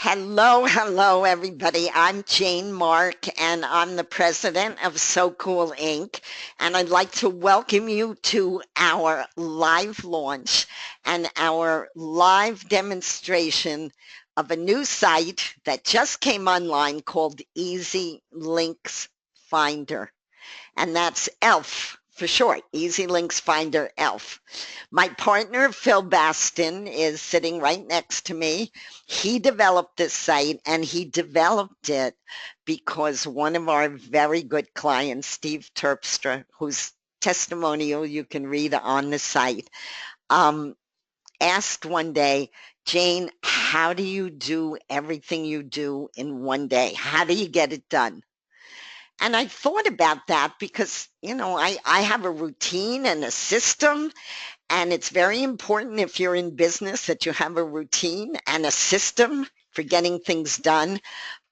Hello, everybody. I'm Jane Mark, and I'm the president of So Cool Inc. And I'd like to welcome you to our live launch and our live demonstration of a new site that just came online called Easy Links Finder. And that's ELF for short, Easy Links Finder ELF. My partner, Phil Baston, is sitting right next to me. He developed this site and he developed it because one of our very good clients, Steve Terpstra, whose testimonial you can read on the site, um, asked one day, Jane, how do you do everything you do in one day? How do you get it done? And I thought about that because, I have a routine and a system, and it's very important if you're in business that you have a routine and a system for getting things done.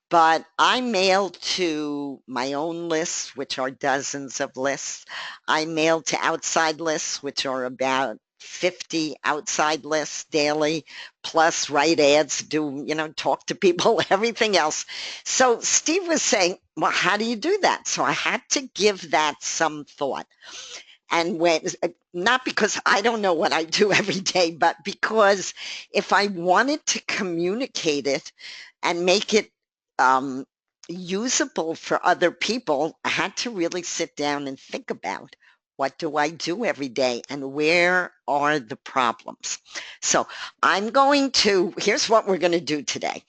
But I mail to my own lists, which are dozens of lists. I mail to outside lists, which are about 50 outside lists daily, plus write ads, talk to people, everything else. So Steve was saying, well, how do you do that? So I had to give that some thought. And when, not because I don't know what I do every day, but because if I wanted to communicate it and make it um, usable for other people, I had to really sit down and think about what do I do every day and where are the problems. So here's what we're going to do today.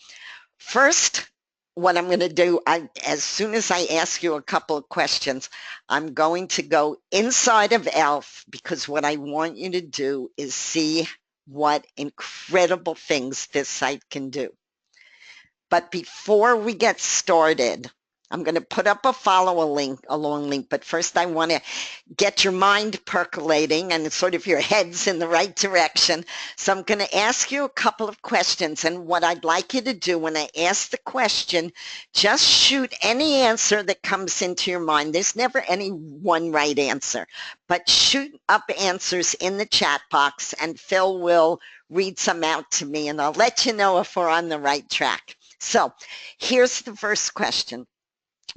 First, what I'm going to do, as soon as I ask you a couple of questions, I'm going to go inside of ELF because what I want you to do is see what incredible things this site can do. But before we get started, I'm going to put up a long link, but first I want to get your mind percolating and sort of your heads in the right direction. So I'm going to ask you a couple of questions, and what I'd like you to do when I ask the question, just shoot any answer that comes into your mind. There's never any one right answer, but shoot up answers in the chat box and Phil will read some out to me and I'll let you know if we're on the right track. So here's the first question.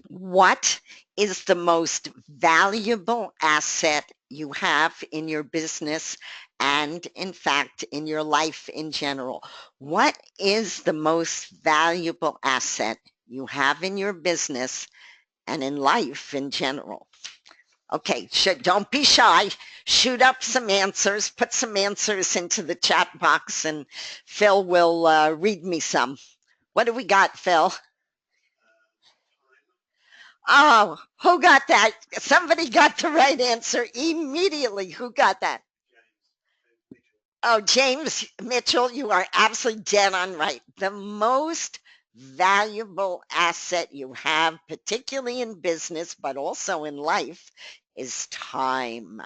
What is the most valuable asset you have in your business and, in fact, in your life in general? What is the most valuable asset you have in your business and in life in general? Okay, don't be shy. Shoot up some answers. Put some answers into the chat box, and Phil will read me some. What do we got, Phil? Oh, who got that? Somebody got the right answer immediately. Who got that? Oh, James Mitchell, you are absolutely dead on right. The most valuable asset you have, particularly in business, but also in life, is time.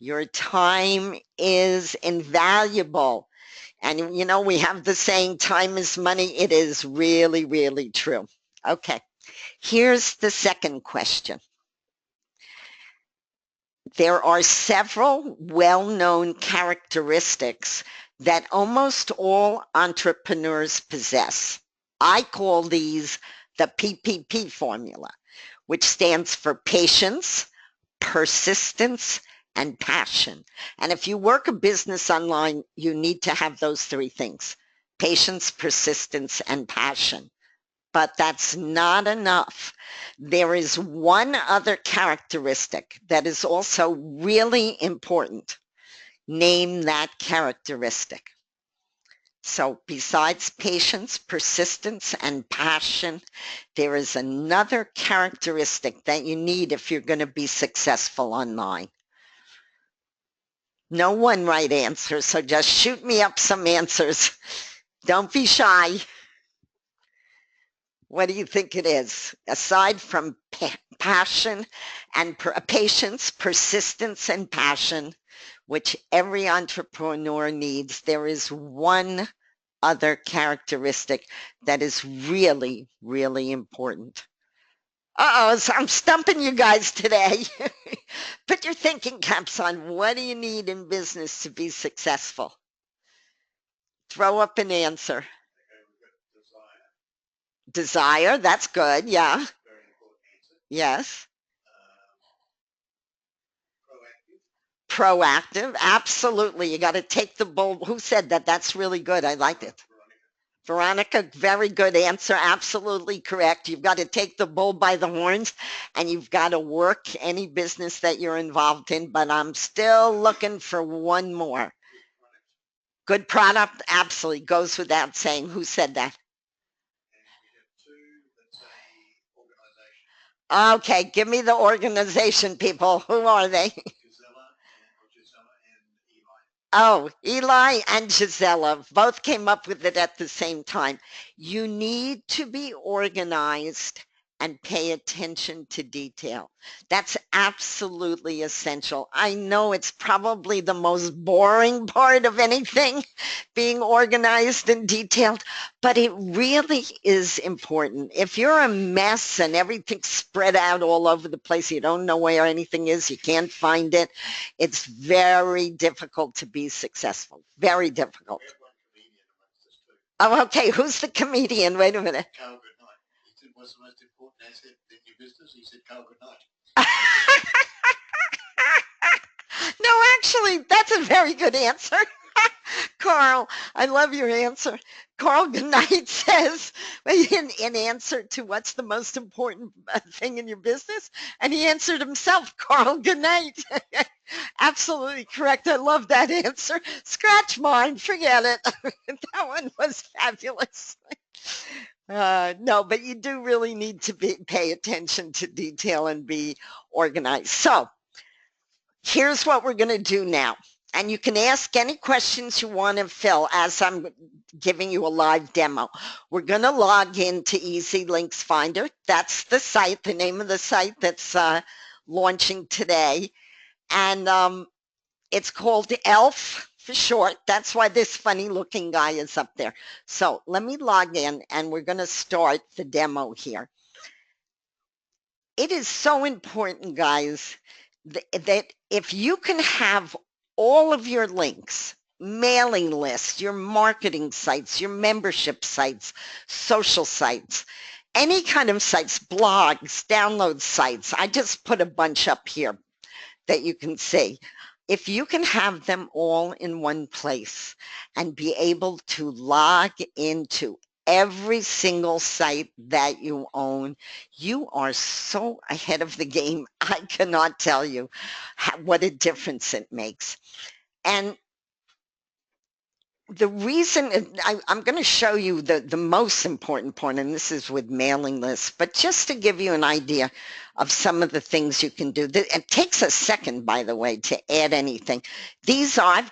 Your time is invaluable. And we have the saying, time is money. It is really, really true. Okay. Here's the second question. There are several well-known characteristics that almost all entrepreneurs possess. I call these the PPP formula, which stands for patience, persistence, and passion. And if you work a business online, you need to have those three things: patience, persistence, and passion. But that's not enough. There is one other characteristic that is also really important. Name that characteristic. So besides patience, persistence, and passion, there is another characteristic that you need if you're going to be successful online. No one right answer, so just shoot me up some answers. Don't be shy. What do you think it is? Aside from passion and patience, persistence, and passion, which every entrepreneur needs, there is one other characteristic that is really, really important. Uh-oh, so I'm stumping you guys today. Put your thinking caps on. What do you need in business to be successful? Throw up an answer. Desire, that's good. Yeah. Yes. Proactive, absolutely. You got to take the bull. Who said that? That's really good. I liked it. Veronica, very good answer. Absolutely correct. You've got to take the bull by the horns and you've got to work any business that you're involved in. But I'm still looking for one more. Good product, absolutely goes without saying. Who said that? Okay, give me the organization people. Who are they? Oh, Eli and Gisela both came up with it at the same time. You need to be organized and pay attention to detail. That's absolutely essential. I know it's probably the most boring part of anything, being organized and detailed, but it really is important. If you're a mess and everything's spread out all over the place, you don't know where anything is, you can't find it, it's very difficult to be successful. Very difficult. Oh, okay. Who's the comedian? Wait a minute. Carl Goodnight. He said, what's the most important asset in your business? He said, Carl Goodnight. No, actually, that's a very good answer. Carl, I love your answer. Carl Goodnight says, in answer to what's the most important thing in your business, and he answered himself, Carl Goodnight. Absolutely correct. I love that answer. Scratch mine. Forget it. That one was fabulous. No, but you do really need to pay attention to detail and be organized. So here's what we're going to do now. And you can ask any questions you want to Phil as I'm giving you a live demo. We're going to log into Easy Links Finder. That's the site, the name of the site that's launching today. And it's called ELF for short. That's why this funny looking guy is up there. So let me log in and we're going to start the demo here. It is so important, guys, that if you can have all of your links, mailing lists, your marketing sites, your membership sites, social sites, any kind of sites, blogs, download sites. I just put a bunch up here that you can see. If you can have them all in one place and be able to log into every single site that you own, you are so ahead of the game. I cannot tell you what a difference it makes. And the reason I'm going to show you the most important point, and this is with mailing lists, but just to give you an idea of some of the things you can do. It takes a second, by the way, to add anything. These are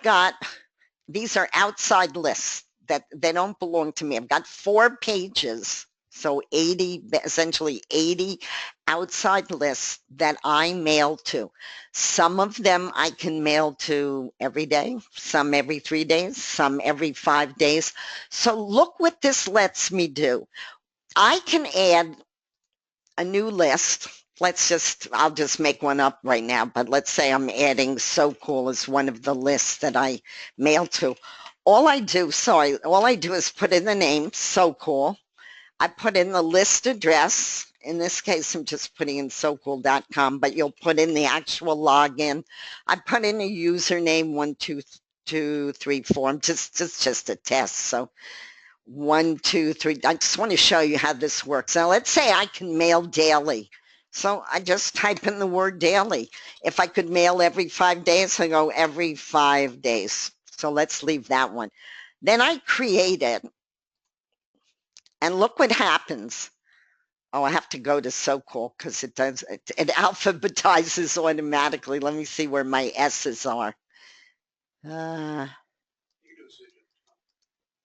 outside lists that they don't belong to me. I've got 4 pages, so 80, essentially 80 outside lists that I mail to. Some of them I can mail to every day, some every 3 days, some every 5 days. So look what this lets me do. I can add a new list. I'll just make one up right now, but let's say I'm adding So Cool as one of the lists that I mail to. All I do is put in the name, So Cool. I put in the list address. In this case, I'm just putting in socool.com, but you'll put in the actual login. I put in a username 1234. I'm just a test. So 1, 2, 3. I just want to show you how this works. Now, let's say I can mail daily. So I just type in the word daily. If I could mail every 5 days, I go every 5 days. So let's leave that one. Then I create it. And look what happens. Oh, I have to go to So Cool because it alphabetizes automatically. Let me see where my S's are.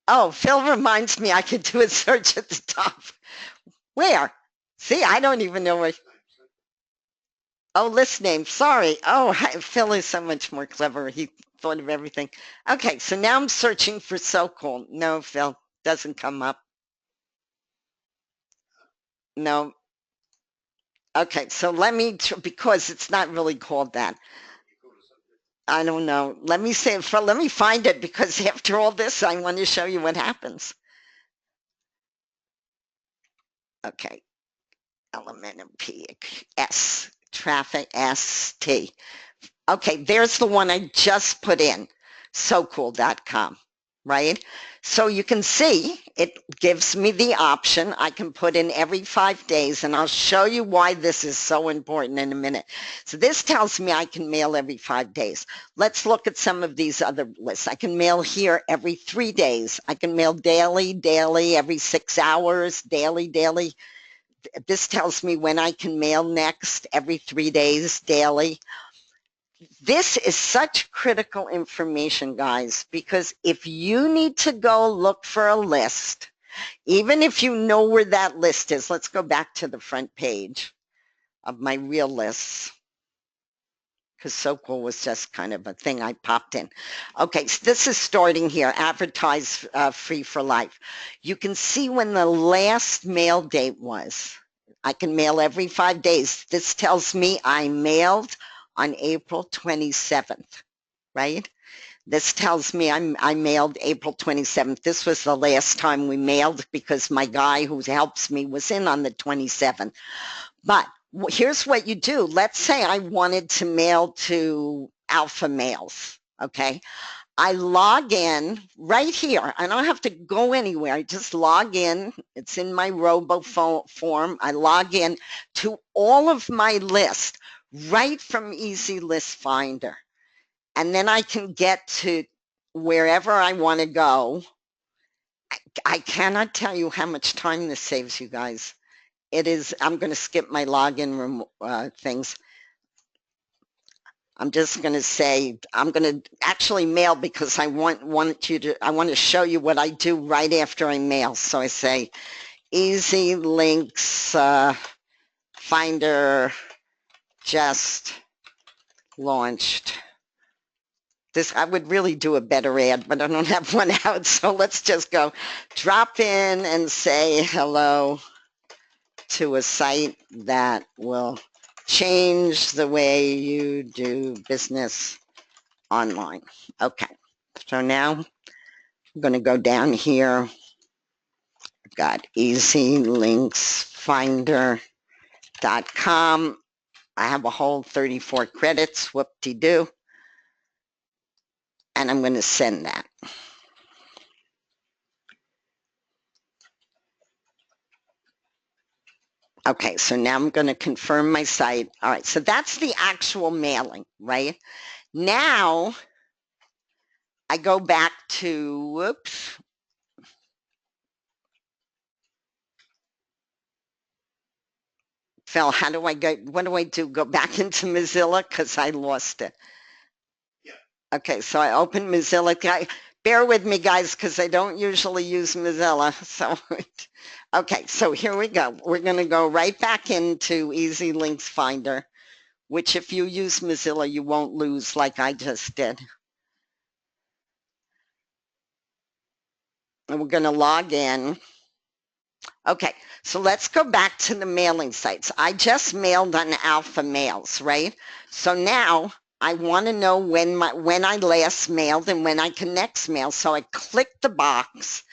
Oh, Phil reminds me I could do a search at the top. Where? See, I don't even know where. Oh, list name. Sorry. Oh, Phil is so much more clever. He thought of everything. Okay, so now I'm searching for So Cool. No, Phil, doesn't come up. No. Okay, so let me, because it's not really called that. I don't know. Let me find it because after all this, I want to show you what happens. Okay, LMNP, traffic, ST. Okay, there's the one I just put in, SoCool.com, right? So you can see it gives me the option. I can put in every 5 days, and I'll show you why this is so important in a minute. So this tells me I can mail every 5 days. Let's look at some of these other lists. I can mail here every 3 days. I can mail daily, every 6 hours, daily. This tells me when I can mail next, every 3 days, daily. This is such critical information, guys, because if you need to go look for a list, even if you know where that list is, let's go back to the front page of my real lists, because SoCool was just kind of a thing I popped in. Okay, so this is starting here, advertise free for life. You can see when the last mail date was. I can mail every 5 days. This tells me I mailed on April 27th, right? This tells me I mailed April 27th. This was the last time we mailed because my guy who helps me was in on the 27th. But here's what you do. Let's say I wanted to mail to alpha males, okay? I log in right here. I don't have to go anywhere. I just log in. It's in my RoboForm. I log in to all of my list right from Easy List Finder. And then I can get to wherever I want to go. I cannot tell you how much time this saves you guys. It is, I'm going to skip my login room things. I'm just going to say, I'm going to actually mail because I want to show you what I do right after I mail. So I say Easy Links Finder just launched. This, I would really do a better ad, but I don't have one out. So let's just go drop in and say hello to a site that will change the way you do business online. Okay, so now I'm going to go down here. I've got easylinksfinder.com. I have a whole 34 credits, whoop-de-doo. And I'm going to send that. Okay, so now I'm going to confirm my site. All right, so that's the actual mailing, right? Now I go back to, whoops. Phil, how do I go, what do I do? Go back into Mozilla because I lost it. Yeah. Okay, so I open Mozilla. Bear with me, guys, because I don't usually use Mozilla. So, okay, so here we go. We're going to go right back into Easy Links Finder, which if you use Mozilla, you won't lose like I just did. And we're going to log in. Okay, so let's go back to the mailing sites. I just mailed on Alpha Mails, right? So now I want to know when I last mailed and when I can next mail. So I click the box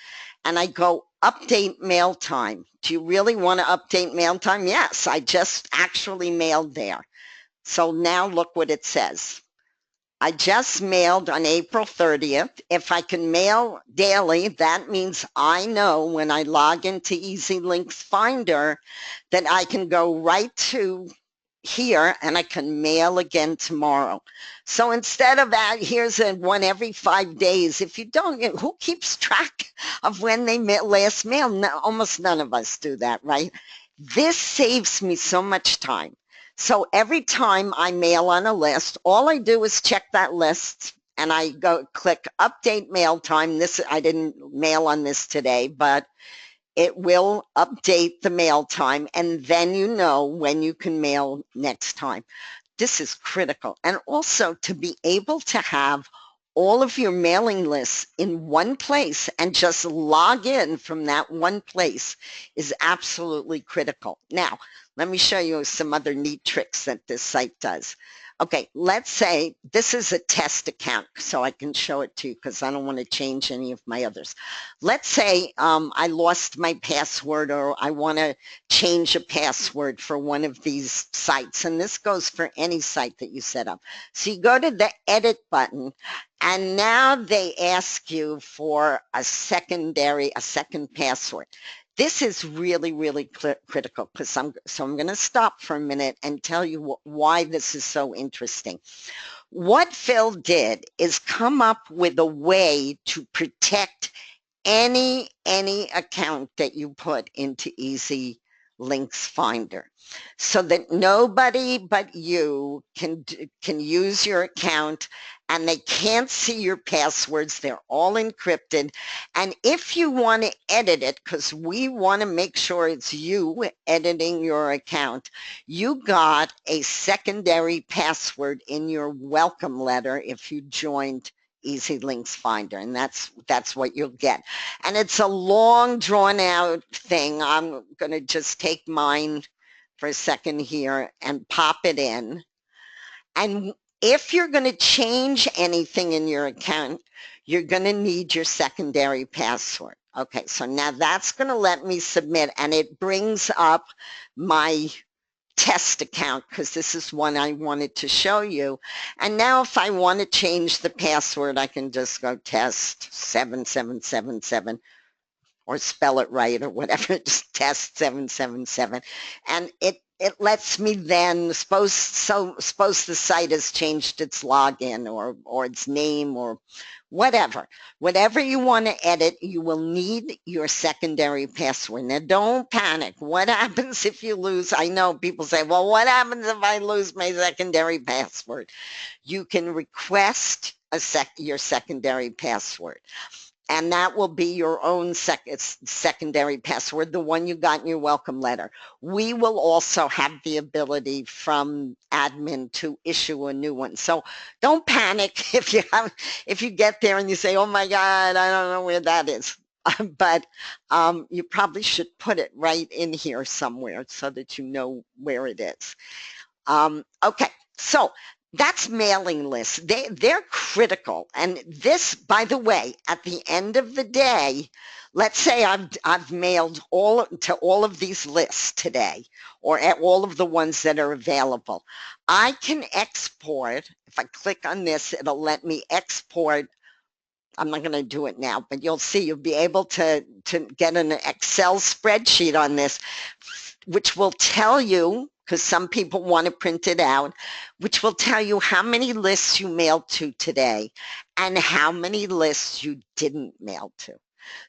and I go update mail time. Do you really want to update mail time? Yes, I just actually mailed there. So now look what it says. I just mailed on April 30th. If I can mail daily, that means I know when I log into Easy Links Finder that I can go right to here and I can mail again tomorrow. So instead of that, here's a one every 5 days. If you don't, who keeps track of when they last mail? No, almost none of us do that, right? This saves me so much time. So every time I mail on a list, all I do is check that list and I go click update mail time. This, I didn't mail on this today, but it will update the mail time and then you know when you can mail next time. This is critical. And also to be able to have all of your mailing lists in one place and just log in from that one place is absolutely critical. Now, let me show you some other neat tricks that this site does. Okay, let's say this is a test account, so I can show it to you because I don't want to change any of my others. Let's say I lost my password, or I want to change a password for one of these sites, and this goes for any site that you set up. So you go to the edit button, and now they ask you for a second password. This is really, really critical, because I'm going to stop for a minute and tell you why this is so interesting. What Phil did is come up with a way to protect any account that you put into Easy Links Finder, so that nobody but you can use your account, and they can't see your passwords. They're all encrypted. And if you want to edit it, because we want to make sure it's you editing your account, you got a secondary password in your welcome letter if you joined Easy Links Finder, and that's what you'll get. And it's a long, drawn out thing. I'm going to just take mine for a second here and pop it in. And if you're going to change anything in your account, you're going to need your secondary password. Okay, so now that's going to let me submit, and it brings up my test account, because this is one I wanted to show you. And now if I want to change the password, I can just go test 7777, or spell it right or whatever, just test 777. And it lets me then, suppose the site has changed its login or its name or whatever you want to edit, you will need your secondary password. Now don't panic. What happens if you lose? I know people say, well, what happens if I lose my secondary password? You can request your secondary password, and that will be your own secondary password, the one you got in your welcome letter. We will also have the ability from admin to issue a new one. So don't panic if you get there and you say, oh my God, I don't know where that is. But you probably should put it right in here somewhere so that you know where it is. Okay, so that's mailing lists. They're critical. And this, by the way, at the end of the day, let's say I've mailed to all of these lists today, or at all of the ones that are available. I can export. If I click on this, it'll let me export. I'm not going to do it now, but you'll see, you'll be able to get an Excel spreadsheet on this, which will tell you, because some people want to print it out, which will tell you how many lists you mailed to today and how many lists you didn't mail to.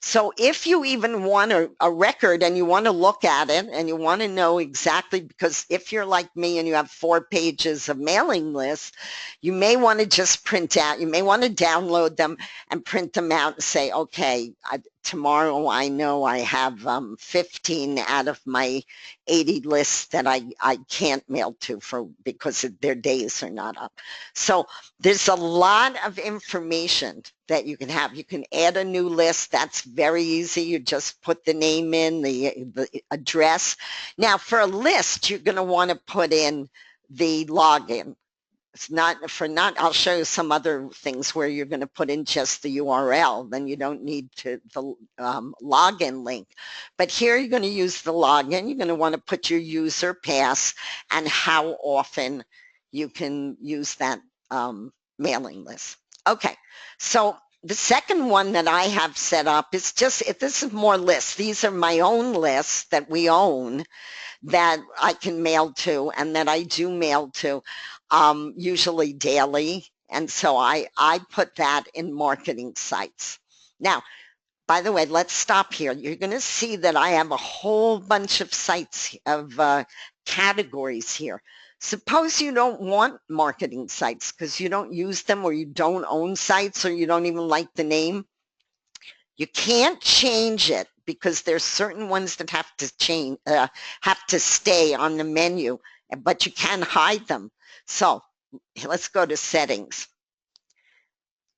So if you even want a record and you want to look at it and you want to know exactly, because if you're like me and you have 4 pages of mailing lists, you may want to just print out, you may want to download them and print them out and say, okay, tomorrow I know I have 15 out of my 80 lists that I can't mail to because their days are not up. So there's a lot of information that you can have. You can add a new list. That's very easy. You just put the name in, the address. Now for a list, you're going to want to put in the login. It's not, I'll show you some other things where you're going to put in just the URL. Then you don't need the login link. But here you're going to use the login. You're going to want to put your user pass and how often you can use that mailing list. Okay, so the second one that I have set up is just, if this is more lists, these are my own lists that we own that I can mail to and that I do mail to, usually daily. And so I put that in marketing sites. Now, by the way, let's stop here. You're going to see that I have a whole bunch of sites of categories here. Suppose you don't want marketing sites because you don't use them, or you don't own sites, or you don't even like the name. You can't change it because there's certain ones that have to change, have to stay on the menu, but you can hide them. So let's go to settings.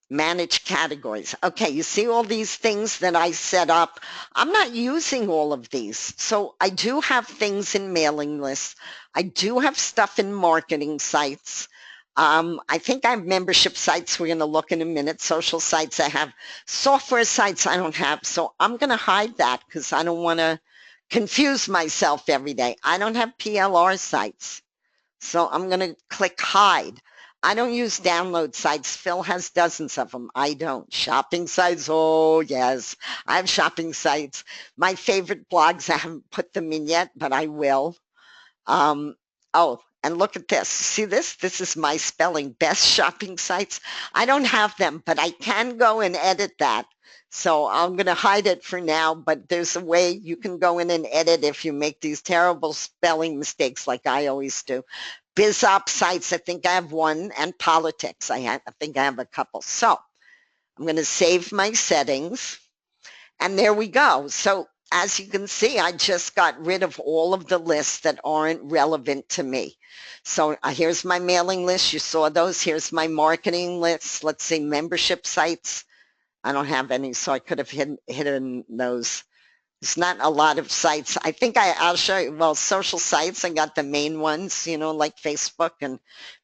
Manage categories. Okay, you see all these things that I set up. I'm not using all of these. So I do have things in mailing lists. I do have stuff in marketing sites. I think I have membership sites. We're going to look in a minute. Social sites I have. Software sites I don't have. So I'm going to hide that because I don't want to confuse myself every day. I don't have PLR sites. So I'm going to click hide. I don't use download sites. Phil has dozens of them. I don't. Shopping sites, oh yes. I have shopping sites. My favorite blogs, I haven't put them in yet, but I will. Oh, and look at this. See this? This is my spelling. Best shopping sites. I don't have them, but I can go and edit that. So I'm going to hide it for now, but there's a way you can go in and edit if you make these terrible spelling mistakes like I always do. BizOp sites, I think I have one, and politics. I think I have a couple. So I'm going to save my settings, and there we go. So as you can see, I just got rid of all of the lists that aren't relevant to me. So here's my mailing list. You saw those. Here's my marketing list. Let's see, membership sites. I don't have any, so I could have hidden those. There's not a lot of sites. I think I'll show you, well, social sites, I got the main ones, you know, like Facebook and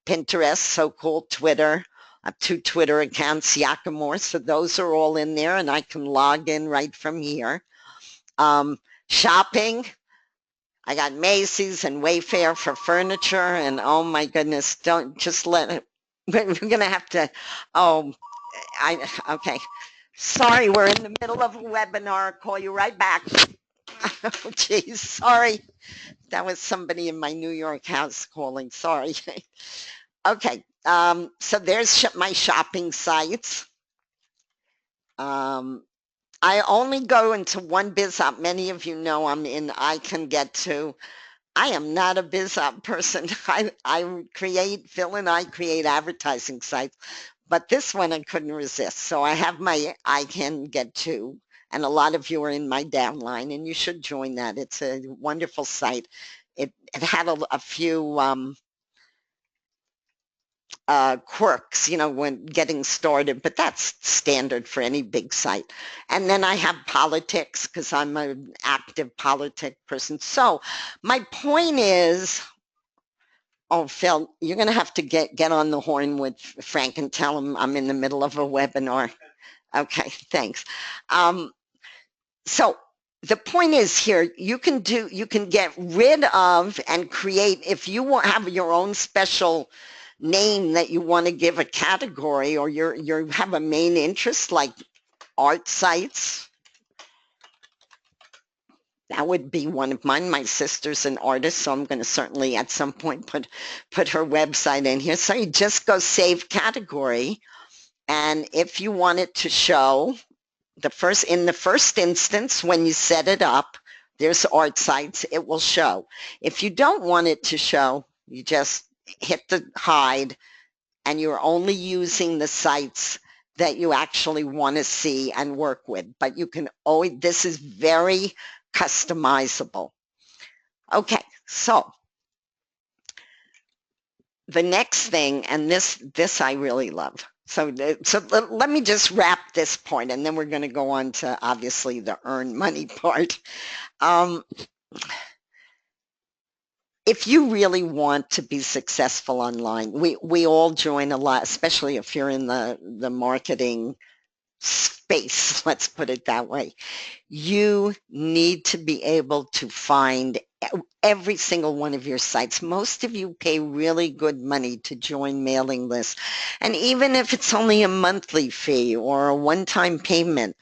Pinterest, So Cool, Twitter. I have 2 Twitter accounts, Yakamore, so those are all in there, and I can log in right from here. Shopping, I got Macy's and Wayfair for furniture, and oh my goodness, don't just let it, we're going to have to, okay. Sorry, we're in the middle of a webinar. I'll call you right back. Oh, geez, sorry. That was somebody in my New York house calling. Sorry. Okay, so there's my shopping sites. I only go into one BizOp. Many of you know I'm in I Can Get To. I am not a BizOp person. Phil and I create advertising sites, but this one I couldn't resist. So I have my I Can Get To, and a lot of you are in my downline, and you should join that. It's a wonderful site. It had a few quirks, you know, when getting started, but that's standard for any big site. And then I have politics because I'm an active politic person. So my point is, oh, Phil, you're going to have to get on the horn with Frank and tell him I'm in the middle of a webinar. Okay, thanks. So the point is here, you can get rid of and create, if you have your own special name that you want to give a category, or you have a main interest like art sites. That would be one of mine. My sister's an artist, so I'm going to certainly at some point put her website in here. So you just go save category, and if you want it to show, in the first instance when you set it up, there's art sites, it will show. If you don't want it to show, you just hit the hide, and you're only using the sites that you actually want to see and work with. But you can always, this is very customizable. Okay, so the next thing, and this I really love. So let me just wrap this point, and then we're going to go on to obviously the earn money part. If you really want to be successful online, we all join a lot, especially if you're in the marketing space, let's put it that way. You need to be able to find every single one of your sites. Most of you pay really good money to join mailing lists. And even if it's only a monthly fee or a one-time payment,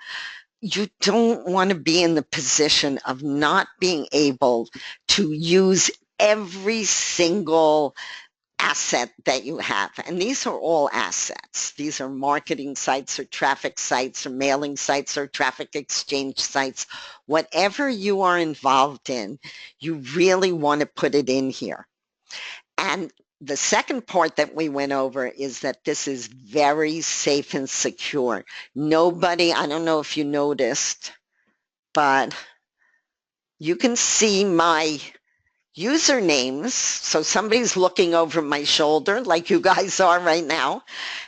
you don't want to be in the position of not being able to use every single asset that you have. And these are all assets. These are marketing sites or traffic sites or mailing sites or traffic exchange sites. Whatever you are involved in, you really want to put it in here. And the second part that we went over is that this is very safe and secure. Nobody, I don't know if you noticed, but you can see my usernames. So somebody's looking over my shoulder like you guys are right now,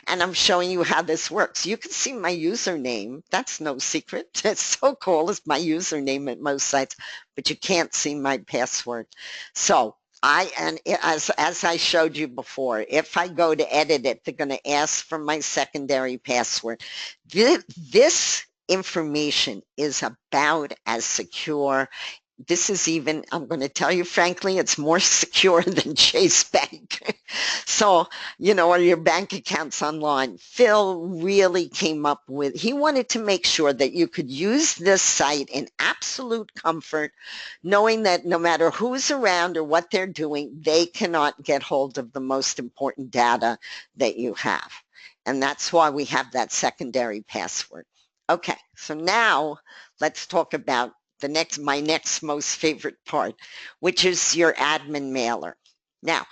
and I'm showing you how this works. You can see my username. That's no secret. It's So Cool is my username at most sites, but you can't see my password. So As I showed you before, if I go to edit it, they're going to ask for my secondary password. This information is about as secure. This is even, I'm going to tell you frankly, it's more secure than Chase Bank. So, or your bank accounts online. Phil really came up with, he wanted to make sure that you could use this site in absolute comfort, knowing that no matter who's around or what they're doing, they cannot get hold of the most important data that you have. And that's why we have that secondary password. Okay, so now let's talk about my next most favorite part, which is your admin mailer. Now,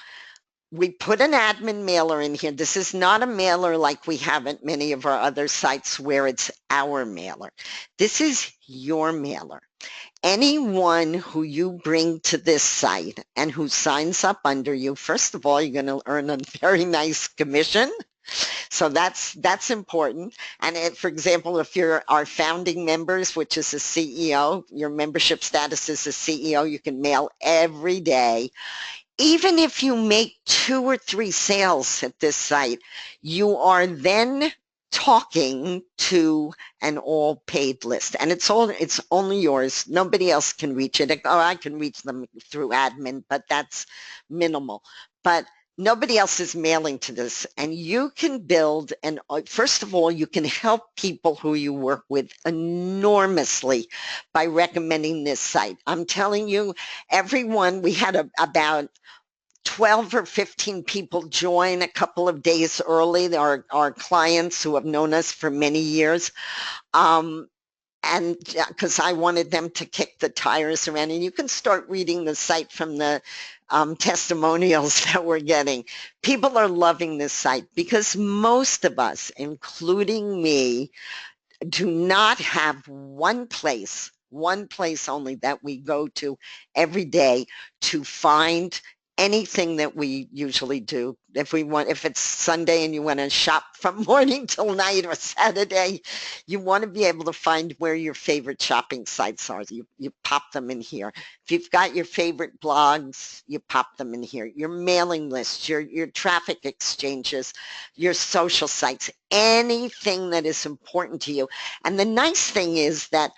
we put an admin mailer in here. This is not a mailer like we have at many of our other sites where it's our mailer. This is your mailer. Anyone who you bring to this site and who signs up under you, first of all, you're going to earn a very nice commission. So that's important. And for example, if you're our founding members, which is a CEO, your membership status is a CEO, you can mail every day. Even if you make 2 or 3 sales at this site, you are then talking to an all paid list, and it's only yours. Nobody else can reach it. Or I can reach them through admin, but that's minimal. But nobody else is mailing to this, and you can build, and first of all, you can help people who you work with enormously by recommending this site. I'm telling you, everyone, we had about 12 or 15 people join a couple of days early. Our clients who have known us for many years. And because I wanted them to kick the tires around, and you can start reading the site from the testimonials that we're getting. People are loving this site because most of us, including me, do not have one place only that we go to every day to find anything that we usually do. If it's Sunday and you want to shop from morning till night, or Saturday, you want to be able to find where your favorite shopping sites are. You pop them in here. If you've got your favorite blogs, you pop them in here. Your mailing lists, your traffic exchanges, your social sites, anything that is important to you. And the nice thing is that,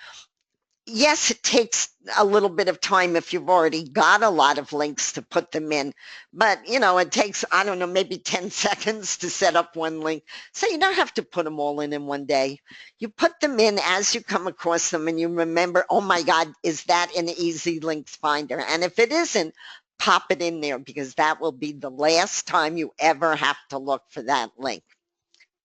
yes, it takes a little bit of time if you've already got a lot of links to put them in, but it takes, I don't know, maybe 10 seconds to set up one link. So you don't have to put them all in one day. You put them in as you come across them, and you remember, oh my God, is that an easy links finder? And if it isn't, pop it in there, because that will be the last time you ever have to look for that link.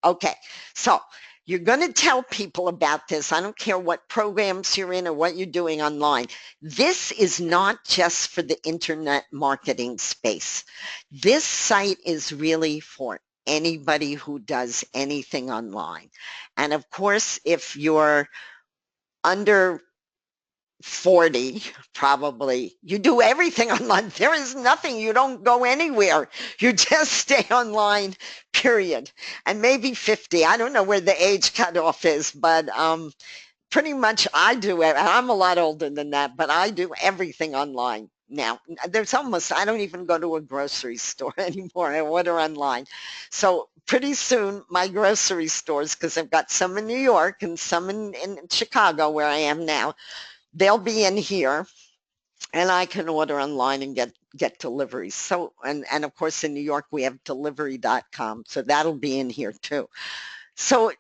Okay, so you're going to tell people about this. I don't care what programs you're in or what you're doing online. This is not just for the internet marketing space. This site is really for anybody who does anything online. And of course, if you're under 40, probably, you do everything online. There is nothing, you don't go anywhere. You just stay online, period. And maybe 50, I don't know where the age cutoff is, but pretty much I do it. I'm a lot older than that, but I do everything online now. I don't even go to a grocery store anymore. I order online. So pretty soon my grocery stores, because I've got some in New York and some in Chicago where I am now, they'll be in here, and I can order online and get deliveries. So, and of course in New York we have delivery.com, so that'll be in here too. So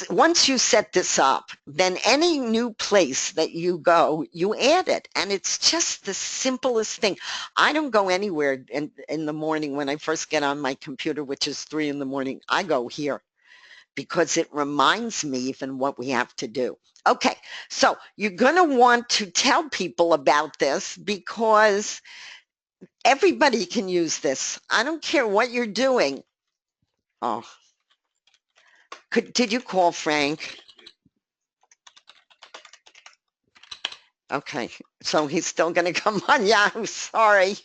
once you set this up, then any new place that you go, you add it, and it's just the simplest thing. I don't go anywhere in the morning when I first get on my computer, which is 3 in the morning. I go here, because it reminds me even what we have to do. Okay, so you're going to want to tell people about this, because everybody can use this. I don't care what you're doing. Oh, did you call Frank? Okay, so he's still going to come on. Yeah, I'm sorry.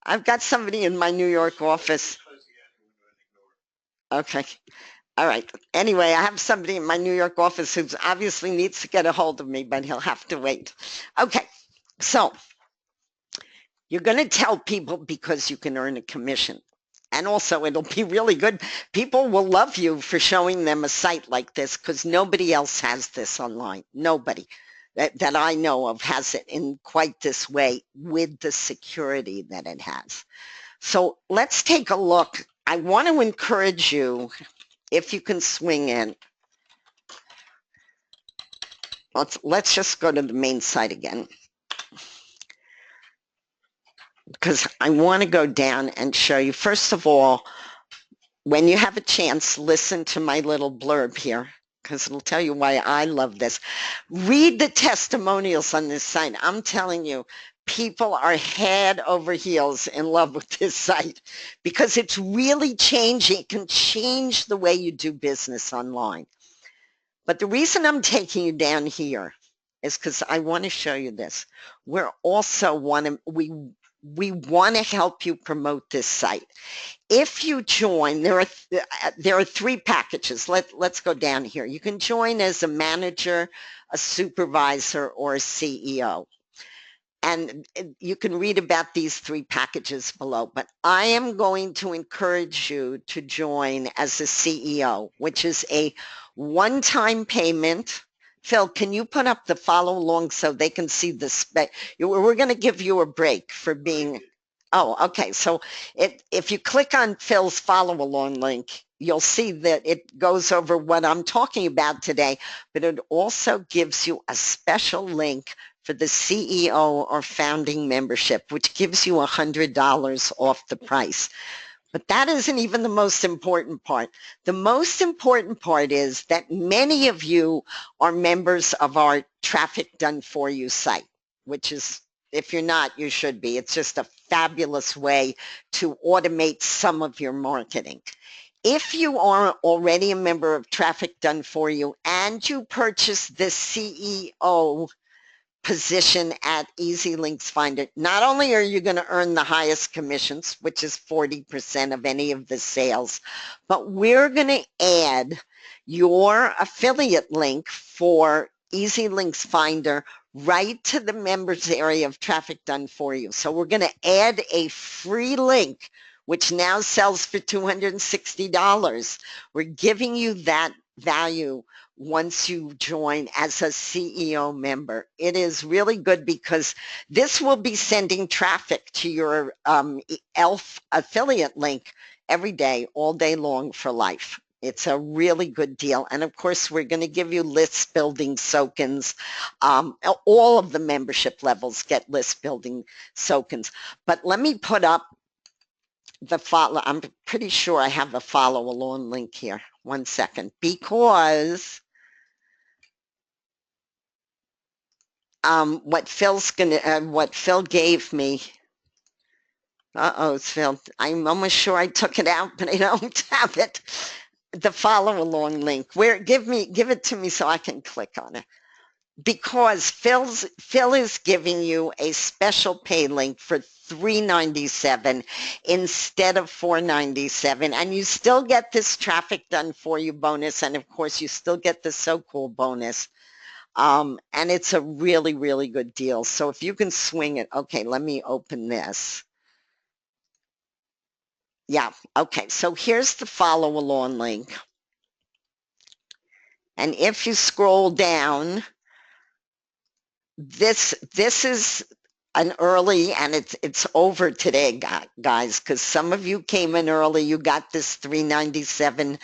I've got somebody in my New York office. Okay. All right. Anyway, I have somebody in my New York office who obviously needs to get a hold of me, but he'll have to wait. Okay. So You're going to tell people because you can earn a commission. And also, it'll be really good. People will love you for showing them a site like this because nobody else has this online. Nobody that I know of has it in quite this way with the security that it has. So let's take a look. I want to encourage you, if you can swing in. Let's just go to the main site again, because I want to go down and show you, first of all, when you have a chance, listen to my little blurb here, because it'll tell you why I love this. Read the testimonials on this site. I'm telling you, people are head over heels in love with this site because it's really changing. It can change the way you do business online. But the reason I'm taking you down here is because I want to show you this. We're also we want to help you promote this site. If you join, there are 3 packages. Let's go down here. You can join as a manager, a supervisor, or a CEO. And you can read about these 3 packages below, but I am going to encourage you to join as a CEO, which is a one-time payment. Phil, can you put up the follow along so they can see the spec? We're going to give you a break for being, oh, okay. So if you click on Phil's follow along link, you'll see that it goes over what I'm talking about today, but it also gives you a special link for the CEO or founding membership, which gives you $100 off the price. But that isn't even the most important part. The most important part is that many of you are members of our Traffic Done For You site, which is, if you're not, you should be. It's just a fabulous way to automate some of your marketing. If you are already a member of Traffic Done For You and you purchase the CEO position at Easy Links Finder, not only are you going to earn the highest commissions, which is 40% of any of the sales, but we're going to add your affiliate link for Easy Links Finder right to the members area of Traffic Done For You. So we're going to add a free link, which now sells for $260. We're giving you that value once you join as a CEO member. It is really good because this will be sending traffic to your ELF affiliate link every day, all day long for life. It's a really good deal. And of course, we're going to give you list building tokens. All of the membership levels get list building tokens. But let me put up the follow. I'm pretty sure I have the follow along link here. One second, because what Phil gave me. It's Phil. I'm almost sure I took it out, but I don't have it. The follow along link. Give it to me so I can click on it. Because Phil is giving you a special pay link for $397 instead of $497, and you still get this Traffic Done For You bonus, and of course you still get the So Cool bonus. And it's a really, really good deal. So if you can swing it, okay, let me open this. Yeah, okay, so here's the follow along link. And if you scroll down, this is an early, and it's over today, guys, because some of you came in early. You got this $397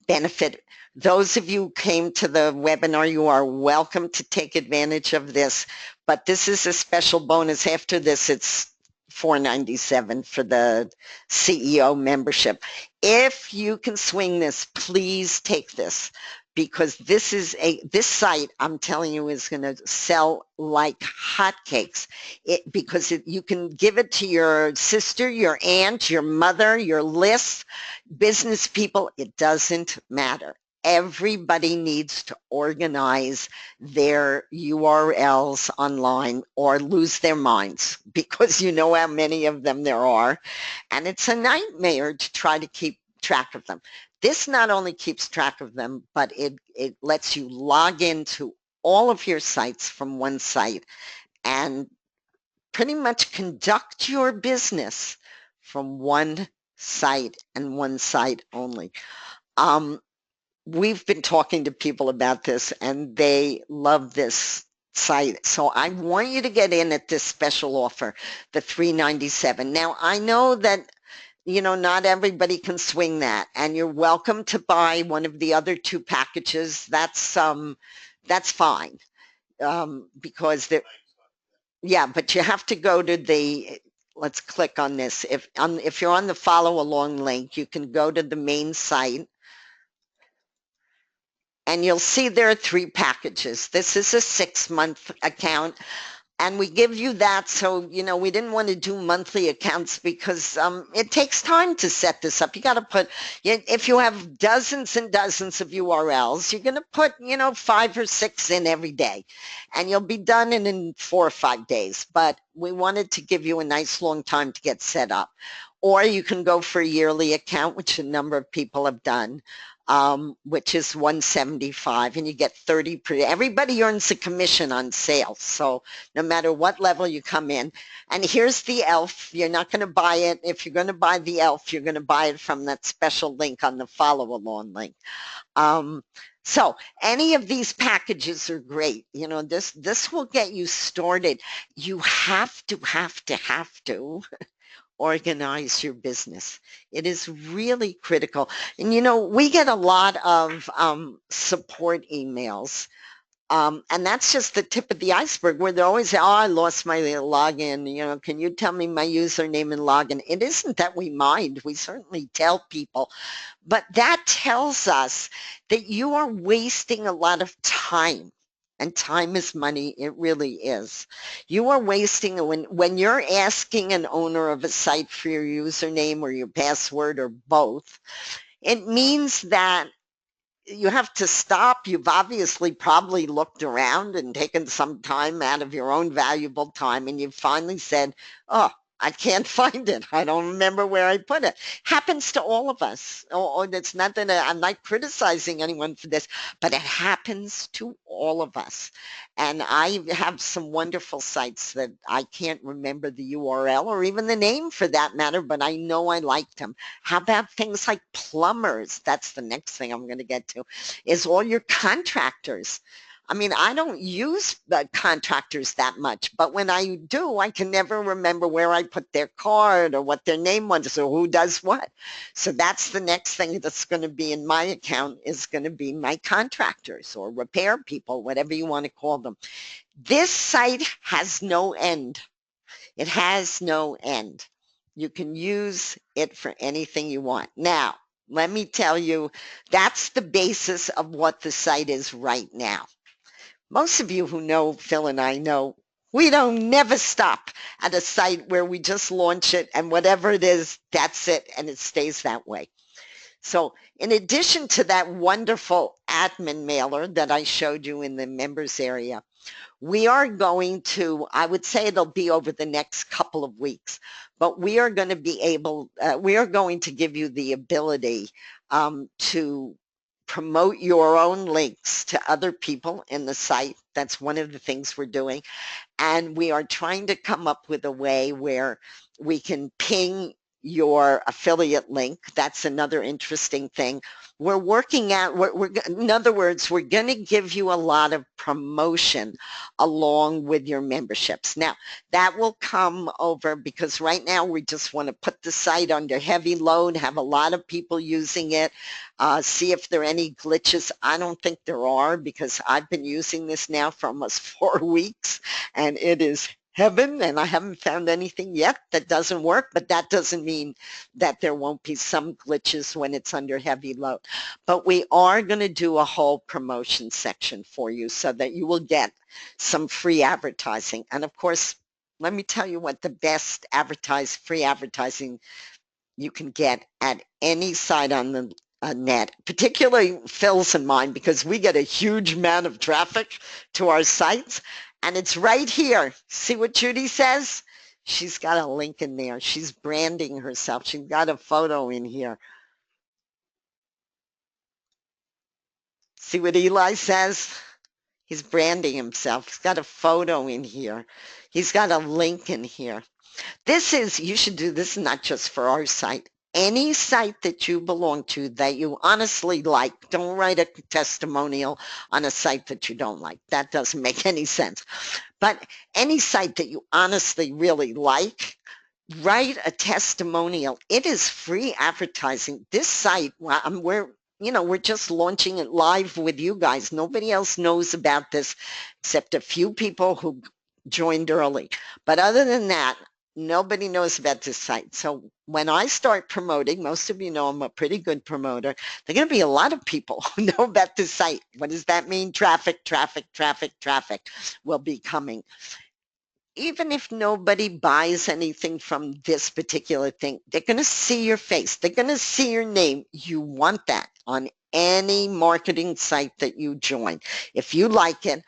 benefit. Those of you who came to the webinar, you are welcome to take advantage of this, but this is a special bonus. After this, it's $497 for the CEO membership. If you can swing this, please take this, because this site, I'm telling you, is going to sell like hotcakes. You can give it to your sister, your aunt, your mother, your list, business people. It doesn't matter. Everybody needs to organize their URLs online or lose their minds, because you know how many of them there are, and it's a nightmare to try to keep track of them. This not only keeps track of them, but it lets you log into all of your sites from one site and pretty much conduct your business from one site and one site only. Um, we've been talking to people about this and they love this site. So I want you to get in at this special offer, the $397. Now I know that not everybody can swing that, and you're welcome to buy one of the other two packages. That's fine. Because yeah, but you have to go to let's click on this. If you're on the follow along link, you can go to the main site and you'll see there are three packages. This is a 6-month account. And we give you that so, we didn't want to do monthly accounts because it takes time to set this up. You got to put, if you have dozens and dozens of URLs, you're going to put, 5 or 6 in every day. And you'll be done in 4 or 5 days. But we wanted to give you a nice long time to get set up. Or you can go for a yearly account, which a number of people have done. Which is $175, and you get 30 per. Everybody earns a commission on sales, so no matter what level you come in. And here's the ELF. You're not going to buy it. If you're going to buy the ELF, you're going to buy it from that special link on the follow along link. So any of these packages are great. This will get you started. You have to organize your business. It is really critical. And we get a lot of support emails. And that's just the tip of the iceberg where they always say, oh, I lost my login. Can you tell me my username and login? It isn't that we mind. We certainly tell people. But that tells us that you are wasting a lot of time. And time is money. It really is. You are wasting when you're asking an owner of a site for your username or your password or both. It means that you have to stop. You've obviously probably looked around and taken some time out of your own valuable time, and you've finally said, oh, I can't find it. I don't remember where I put it. Happens to all of us. Or it's not that I'm not criticizing anyone for this, but it happens to all of us. And I have some wonderful sites that I can't remember the URL or even the name for that matter, but I know I liked them. How about things like plumbers? That's the next thing I'm going to get to, is all your contractors. I mean, I don't use the contractors that much, but when I do, I can never remember where I put their card or what their name was or who does what. So that's the next thing that's going to be in my account, is going to be my contractors or repair people, whatever you want to call them. This site has no end. It has no end. You can use it for anything you want. Now, let me tell you, that's the basis of what the site is right now. Most of you who know Phil and I know we don't never stop at a site where we just launch it and whatever it is, that's it, and it stays that way. So in addition to that wonderful admin mailer that I showed you in the members area, we are going to, I would say it'll be over the next couple of weeks, but we are going to we are going to give you the ability to promote your own links to other people in the site. That's one of the things we're doing. And we are trying to come up with a way where we can ping your affiliate link. That's another interesting thing. We're working out, in other words, we're going to give you a lot of promotion along with your memberships. Now, that will come over because right now we just want to put the site under heavy load, have a lot of people using it, see if there are any glitches. I don't think there are because I've been using this now for almost 4 weeks and it is heaven, and I haven't found anything yet that doesn't work, but that doesn't mean that there won't be some glitches when it's under heavy load. But we are going to do a whole promotion section for you so that you will get some free advertising. And of course, let me tell you what the best free advertising you can get at any site on the net, particularly Phil's and mine, because we get a huge amount of traffic to our sites. And it's right here. See what Judy says? She's got a link in there. She's branding herself. She's got a photo in here. See what Eli says? He's branding himself. He's got a photo in here. He's got a link in here. This is, you should do this not just for our site. Any site that you belong to that you honestly like, don't write a testimonial on a site that you don't like. That doesn't make any sense. But any site that you honestly really like, write a testimonial. It is free advertising. This site, we're just launching it live with you guys. Nobody else knows about this except a few people who joined early. But other than that, nobody knows about this site. So when I start promoting, most of you know I'm a pretty good promoter, there are going to be a lot of people who know about this site. What does that mean? Traffic, traffic, traffic, traffic will be coming. Even if nobody buys anything from this particular thing, they're going to see your face. They're going to see your name. You want that on any marketing site that you join. If you like it,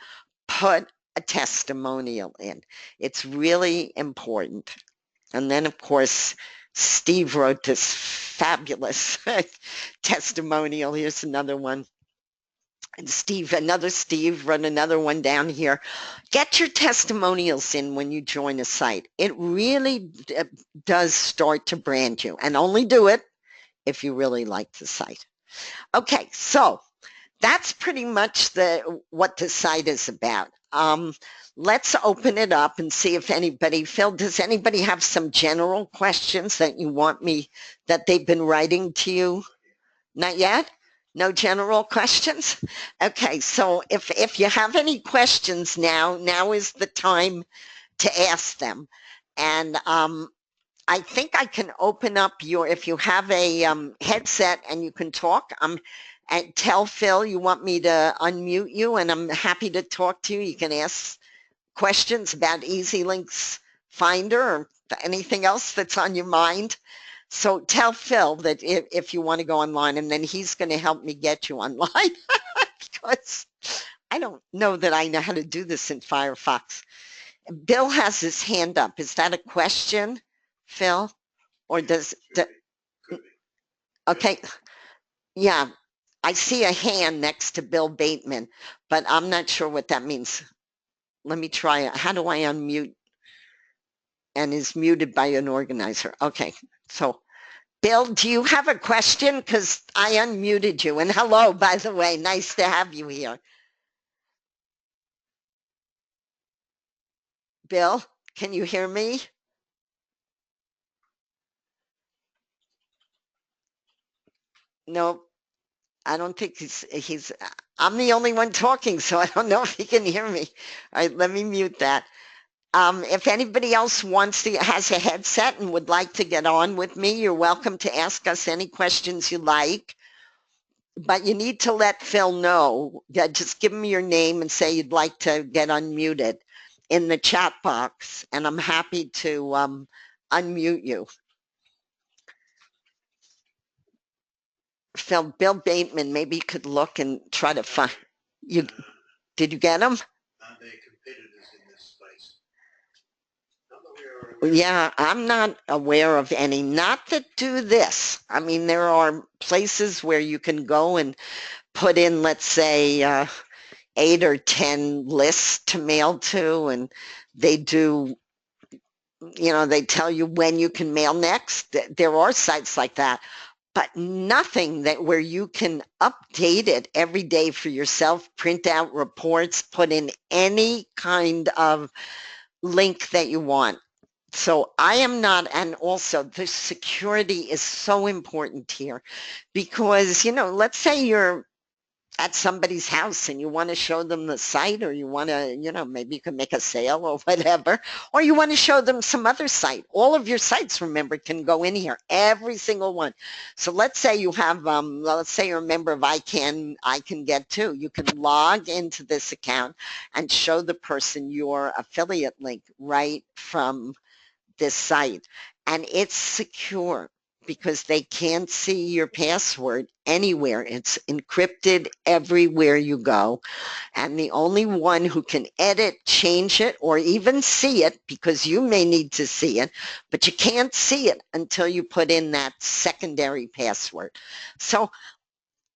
put a testimonial in. It's really important. And then, of course, Steve wrote this fabulous testimonial. Here's another one. And Steve, another Steve, run another one down here. Get your testimonials in when you join a site. It really does start to brand you, and only do it if you really like the site. Okay, so that's pretty much what the site is about. Let's open it up and see if anybody, Phil, does anybody have some general questions that you want me, that they've been writing to you? Not yet? No general questions? Okay, so if you have any questions now is the time to ask them. And I think I can open up if you have a headset and you can talk, and tell Phil you want me to unmute you, and I'm happy to talk to you. You can ask questions about EasyLinks Finder or anything else that's on your mind. So tell Phil that if you want to go online, and then he's going to help me get you online because I don't know that I know how to do this in Firefox. Bill has his hand up. Is that a question, Phil? Or okay. Yeah, I see a hand next to Bill Bateman, but I'm not sure what that means. Let me try it. How do I unmute? And is muted by an organizer. Okay, so Bill, do you have a question? Because I unmuted you. And hello, by the way, nice to have you here. Bill, can you hear me? No, I don't think I'm the only one talking, so I don't know if he can hear me. All right, let me mute that. If anybody else has a headset and would like to get on with me, you're welcome to ask us any questions you like. But you need to let Phil know. Yeah, just give him your name and say you'd like to get unmuted in the chat box, and I'm happy to unmute you. Phil, Bill Bateman, maybe you could look and try to find you. Did you get him? Yeah, I'm not aware of any, not that do this. I mean, there are places where you can go and put in, let's say, 8 or 10 lists to mail to, and they do, they tell you when you can mail next. There are sites like that, but nothing where you can update it every day for yourself, print out reports, put in any kind of link that you want. So I am not, and also the security is so important here because, let's say you're at somebody's house and you want to show them the site, or you want to, maybe you can make a sale or whatever, or you want to show them some other site. All of your sites, remember, can go in here, every single one. So let's say you have, let's say you're a member of I Can Get Too. You can log into this account and show the person your affiliate link right from this site, and it's secure because they can't see your password anywhere. It's encrypted everywhere you go, and the only one who can edit, change it, or even see it, because you may need to see it, but you can't see it until you put in that secondary password. So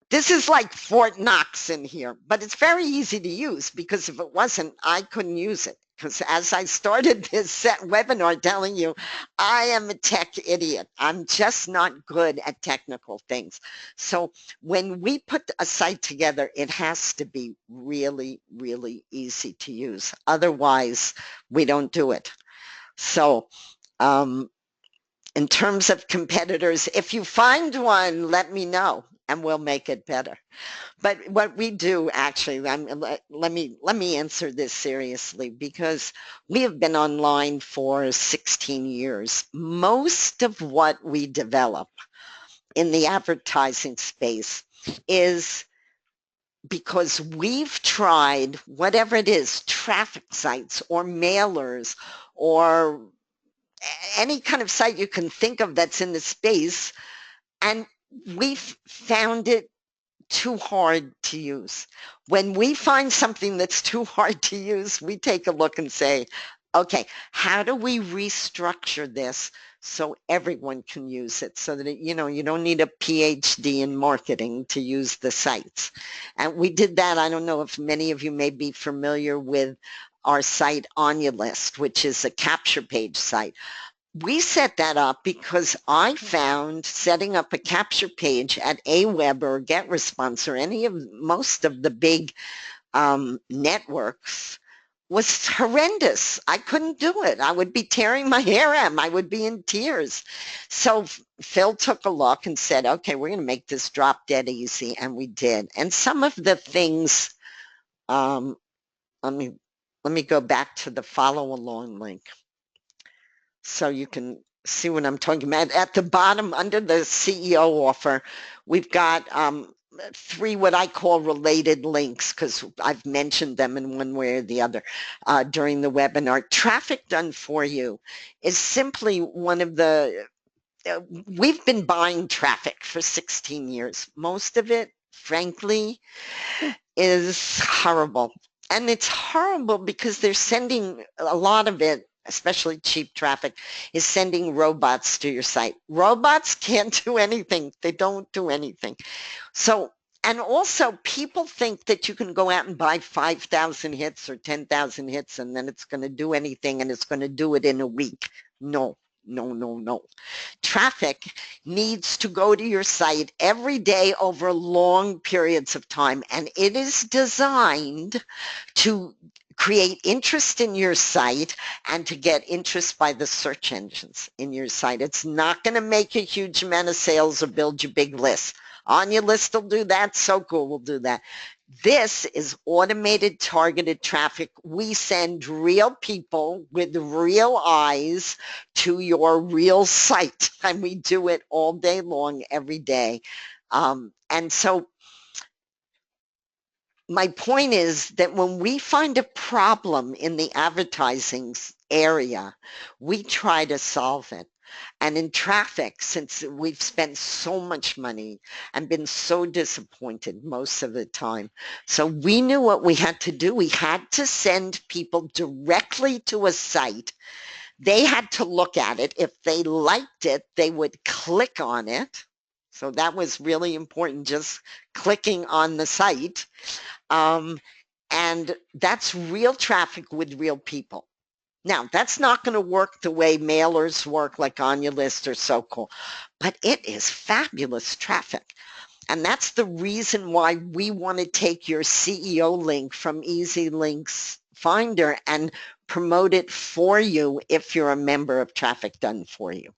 This is like Fort Knox in here, but it's very easy to use because if it wasn't, I couldn't use it. Because as I started this webinar telling you, I am a tech idiot. I'm just not good at technical things. So when we put a site together, it has to be really, really easy to use. Otherwise, we don't do it. So in terms of competitors, if you find one, let me know and we'll make it better. But what we do actually, let me answer this seriously because we have been online for 16 years. Most of what we develop in the advertising space is because we've tried whatever it is, traffic sites or mailers or any kind of site you can think of that's in the space, and we've found it too hard to use. When we find something that's too hard to use, we take a look and say, okay, how do we restructure this so everyone can use it so that you don't need a PhD in marketing to use the sites. And we did that. I don't know if many of you may be familiar with our site OnyaList, which is a capture page site. We set that up because I found setting up a capture page at Aweber or GetResponse or most of the big networks was horrendous. I couldn't do it. I would be tearing my hair out. I would be in tears. So Phil took a look and said, okay, we're going to make this drop dead easy. And we did. And some of the things, let me go back to the follow along link so you can see what I'm talking about. At the bottom under the CEO offer, we've got 3 what I call related links because I've mentioned them in one way or the other during the webinar. Traffic Done For You is simply one of the, we've been buying traffic for 16 years. Most of it, frankly, is horrible. And it's horrible because they're sending a lot of it, especially cheap traffic, is sending robots to your site. Robots can't do anything. They don't do anything. So, and also people think that you can go out and buy 5,000 hits or 10,000 hits and then it's going to do anything and it's going to do it in a week. No, no, no, no. Traffic needs to go to your site every day over long periods of time, and it is designed to create interest in your site and to get interest by the search engines in your site. It's not going to make a huge amount of sales or build you big lists. OnyaList will do that. SoCool will do that. This is automated targeted traffic. We send real people with real eyes to your real site, and we do it all day long, every day. And so my point is that when we find a problem in the advertising area, we try to solve it. And in traffic, since we've spent so much money and been so disappointed most of the time, so we knew what we had to do. We had to send people directly to a site. They had to look at it. If they liked it, they would click on it. So that was really important, just clicking on the site. And that's real traffic with real people. Now, that's not going to work the way mailers work like OnyaList or SoCool, but it is fabulous traffic. And that's the reason why we want to take your CEO link from Easy Links Finder and promote it for you if you're a member of Traffic Done For You.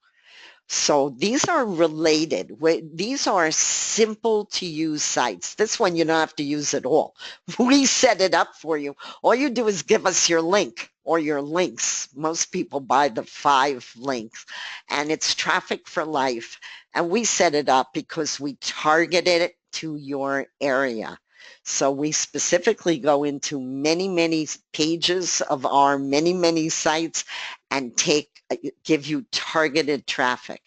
So these are related. These are simple to use sites. This one you don't have to use at all. We set it up for you. All you do is give us your link or your links. Most people buy the 5 links and it's Traffic for Life. And we set it up because we targeted it to your area. So we specifically go into many, many pages of our many, many sites and give you targeted traffic.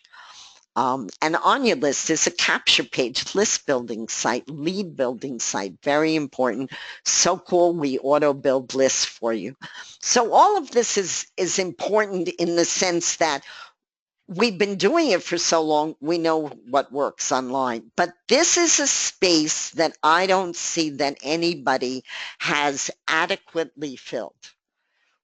And OnyaList is a capture page list building site, lead building site, very important. SoCool, we auto build lists for you. So all of this is important in the sense that we've been doing it for so long, we know what works online. But this is a space that I don't see that anybody has adequately filled,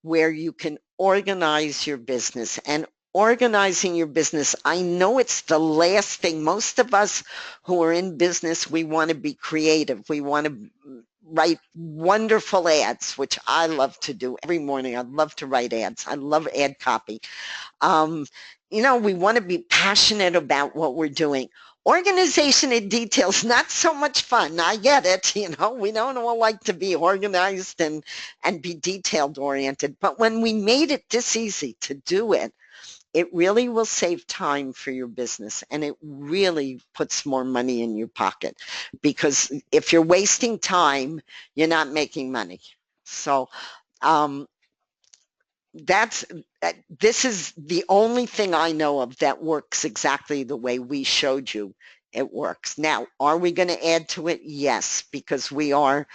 where you can organize your business. And organizing your business, I know it's the last thing. Most of us who are in business, we want to be creative. We want to write wonderful ads, which I love to do every morning. I love to write ads. I love ad copy. Um, we want to be passionate about what we're doing. Organization in details, not so much fun. I get it. We don't all like to be organized and be detailed oriented. But when we made it this easy to do it, it really will save time for your business, and it really puts more money in your pocket, because if you're wasting time, you're not making money. So um, that's this is the only thing I know of that works exactly the way we showed you it works. Now, are we going to add to it? Yes, because we are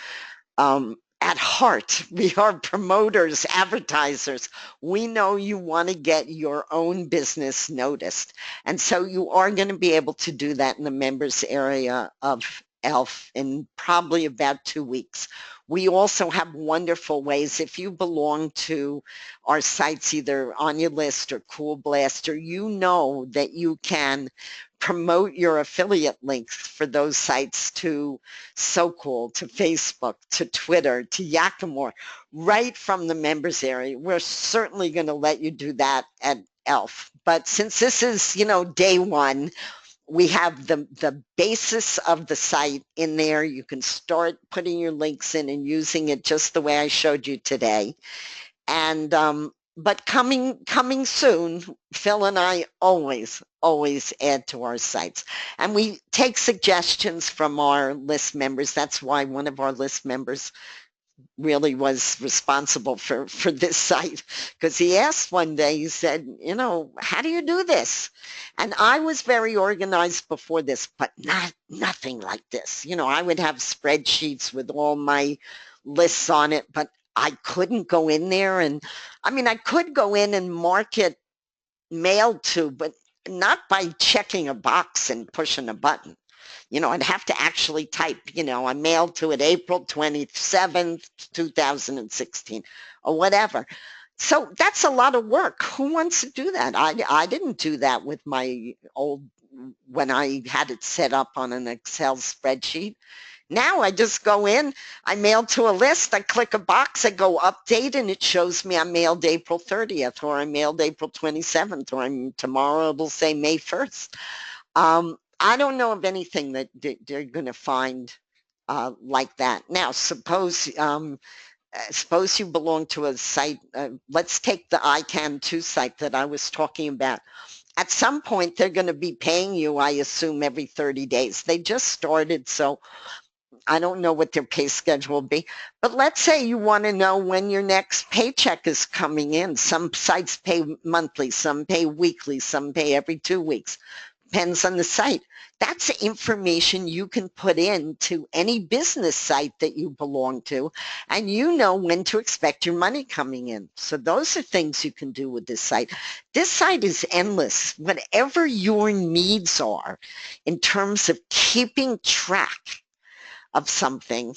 at heart, we are promoters, advertisers. We know you want to get your own business noticed. And so you are going to be able to do that in the members area of ELF in probably about 2 weeks. We also have wonderful ways. If you belong to our sites, either on your list or Cool Blaster, you know that you can promote your affiliate links for those sites to SoCool, to Facebook, to Twitter, to Yakima, right from the members area. We're certainly going to let you do that at ELF. But since this is, day one, we have the basis of the site in there. You can start putting your links in and using it just the way I showed you today. And but coming soon, Phil and I always add to our sites, and we take suggestions from our list members. That's why one of our list members really was responsible for this site, because he asked one day, he said, how do you do this? And I was very organized before this, but nothing like this. I would have spreadsheets with all my lists on it, but I couldn't go in there, and I could go in and mark it mailed to, but not by checking a box and pushing a button. I'd have to actually type, I mailed to it April 27th, 2016, or whatever. So that's a lot of work. Who wants to do that? I didn't do that with my when I had it set up on an Excel spreadsheet. Now I just go in, I mail to a list, I click a box, I go update, and it shows me I mailed April 30th, or I mailed April 27th, or tomorrow it'll say May 1st. I don't know of anything that they're going to find like that. Now, suppose you belong to a site. Let's take the ICANN2 site that I was talking about. At some point, they're going to be paying you, I assume, every 30 days. They just started, so I don't know what their pay schedule will be. But let's say you want to know when your next paycheck is coming in. Some sites pay monthly, some pay weekly, some pay every 2 weeks. Depends on the site. That's information you can put into any business site that you belong to, and you know when to expect your money coming in. So those are things you can do with this site. This site is endless. Whatever your needs are in terms of keeping track of something.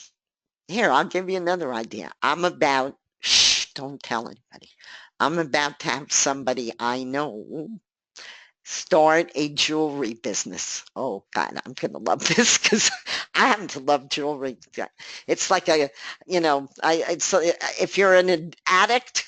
Here, I'll give you another idea. Don't tell anybody. I'm about to have somebody I know start a jewelry business. Oh God, I'm going to love this, because I happen to love jewelry. It's like if you're an addict,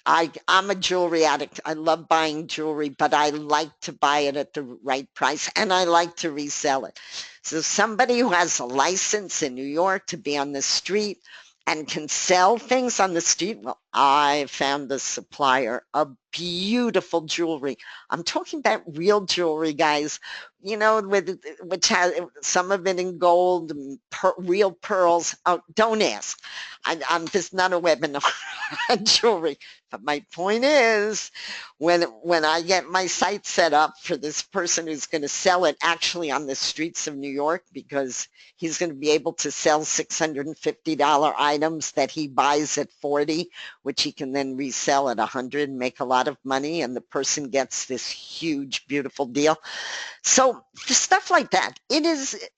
I'm a jewelry addict. I love buying jewelry, but I like to buy it at the right price, and I like to resell it. So somebody who has a license in New York to be on the street and can sell things on the street, well, I found a supplier of beautiful jewelry. I'm talking about real jewelry, guys, which has some of it in gold, real pearls. Oh, don't ask. I'm just not a webinar on jewelry. But my point is, when I get my site set up for this person who's going to sell it actually on the streets of New York, because he's going to be able to sell $650 items that he buys at 40, which he can then resell at 100 and make a lot of money, and the person gets this huge, beautiful deal. So stuff like that. It is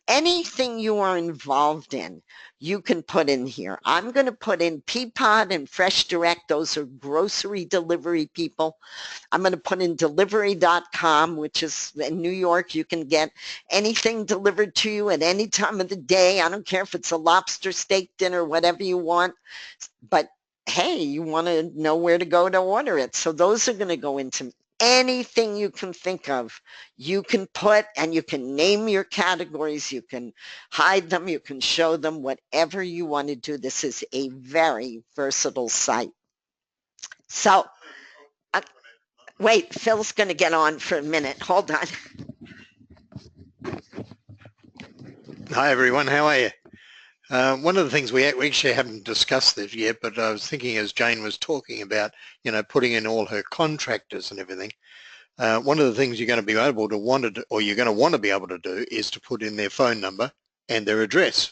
anything you are involved in, you can put in here. I'm going to put in Peapod and Fresh Direct. Those are grocery delivery people. I'm going to put in delivery.com, which is in New York. You can get anything delivered to you at any time of the day. I don't care if it's a lobster steak dinner, whatever you want. But hey, you want to know where to go to order it. So those are going to go into anything you can think of. You can put, and you can name your categories. You can hide them. You can show them, whatever you want to do. This is a very versatile site. So wait, Phil's going to get on for a minute. Hold on. Hi, everyone. How are you? One of the things we actually haven't discussed this yet, but I was thinking as Jane was talking about, putting in all her contractors and everything, one of the things you're going to be able to want to be able to do is to put in their phone number and their address.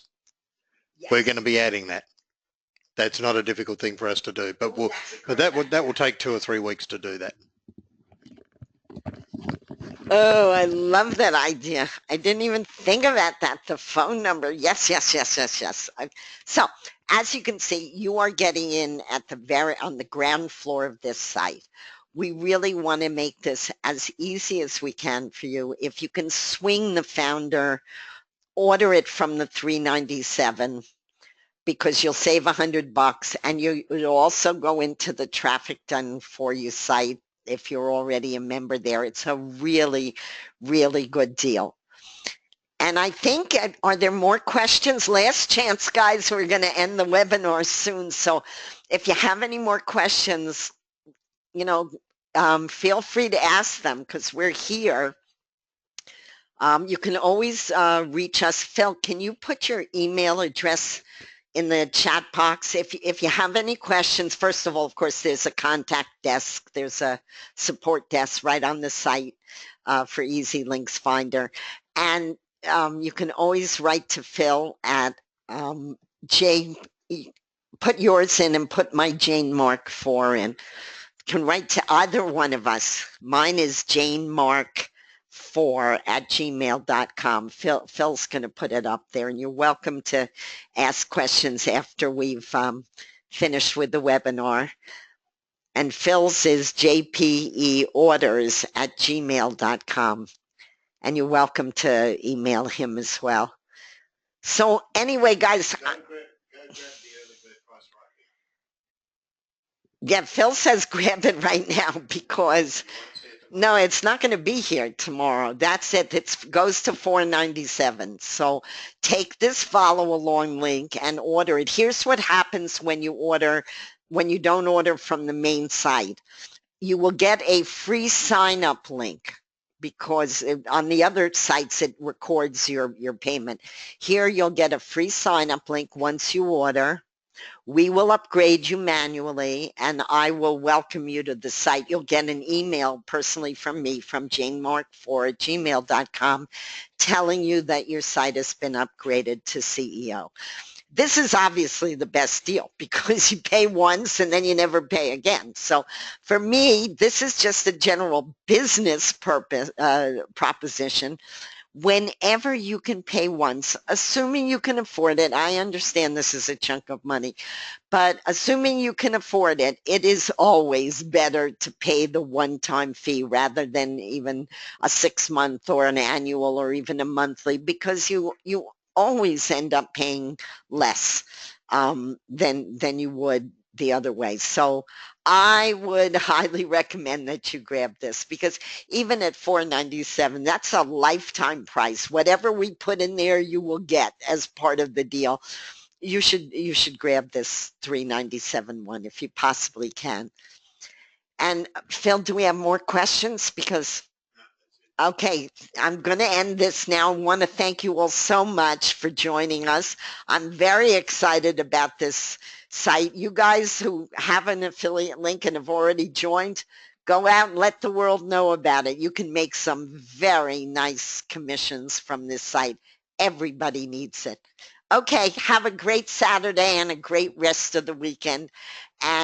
Yes. We're going to be adding that. That's not a difficult thing for us to do, but that will take 2 or 3 weeks to do that. Oh, I love that idea. I didn't even think about that. The phone number. Yes. So as you can see, you are getting in at on the ground floor of this site. We really want to make this as easy as we can for you. If you can swing the founder, order it from the $397 because you'll save $100, and you'll also go into the Traffic Done For You site. If you're already a member there, it's a really, really good deal. And I think, are there more questions? Last chance, guys. We're going to end the webinar soon. So if you have any more questions, feel free to ask them because we're here. You can always reach us. Phil, can you put your email address in the chat box? If you have any questions, first of all, of course, there's a contact desk. There's a support desk right on the site for Easy Links Finder. And you can always write to Phil at put yours in and put my Jane Mark 4 in. You can write to either one of us. Mine is janemark4@gmail.com. Phil's going to put it up there, and you're welcome to ask questions after we've finished with the webinar. And Phil's is jpeorders@gmail.com, and you're welcome to email him as well. So anyway, guys. Yeah, Phil says grab it right now because no, it's not going to be here tomorrow. That's it. It goes to $497. So take this follow along link and order it. Here's what happens when you don't order from the main site. You will get a free sign up link because on the other sites it records your payment. Here you'll get a free sign up link once you order. We will upgrade you manually, and I will welcome you to the site. You'll get an email personally from me, from janemark4@gmail.com, telling you that your site has been upgraded to CEO. This is obviously the best deal because you pay once and then you never pay again. So for me, this is just a general business proposition. Whenever you can pay once, assuming you can afford it, I understand this is a chunk of money, but assuming you can afford it, it is always better to pay the one-time fee rather than even a 6-month or an annual or even a monthly, because you always end up paying less than you would the other way. So I would highly recommend that you grab this because even at $497, that's a lifetime price. Whatever we put in there, you will get as part of the deal. You should grab this $397 one if you possibly can. And Phil, do we have more questions? Because okay, I'm going to end this now. I want to thank you all so much for joining us. I'm very excited about this site. You guys who have an affiliate link and have already joined, go out and let the world know about it. You can make some very nice commissions from this site. Everybody needs it. Okay, have a great Saturday and a great rest of the weekend. And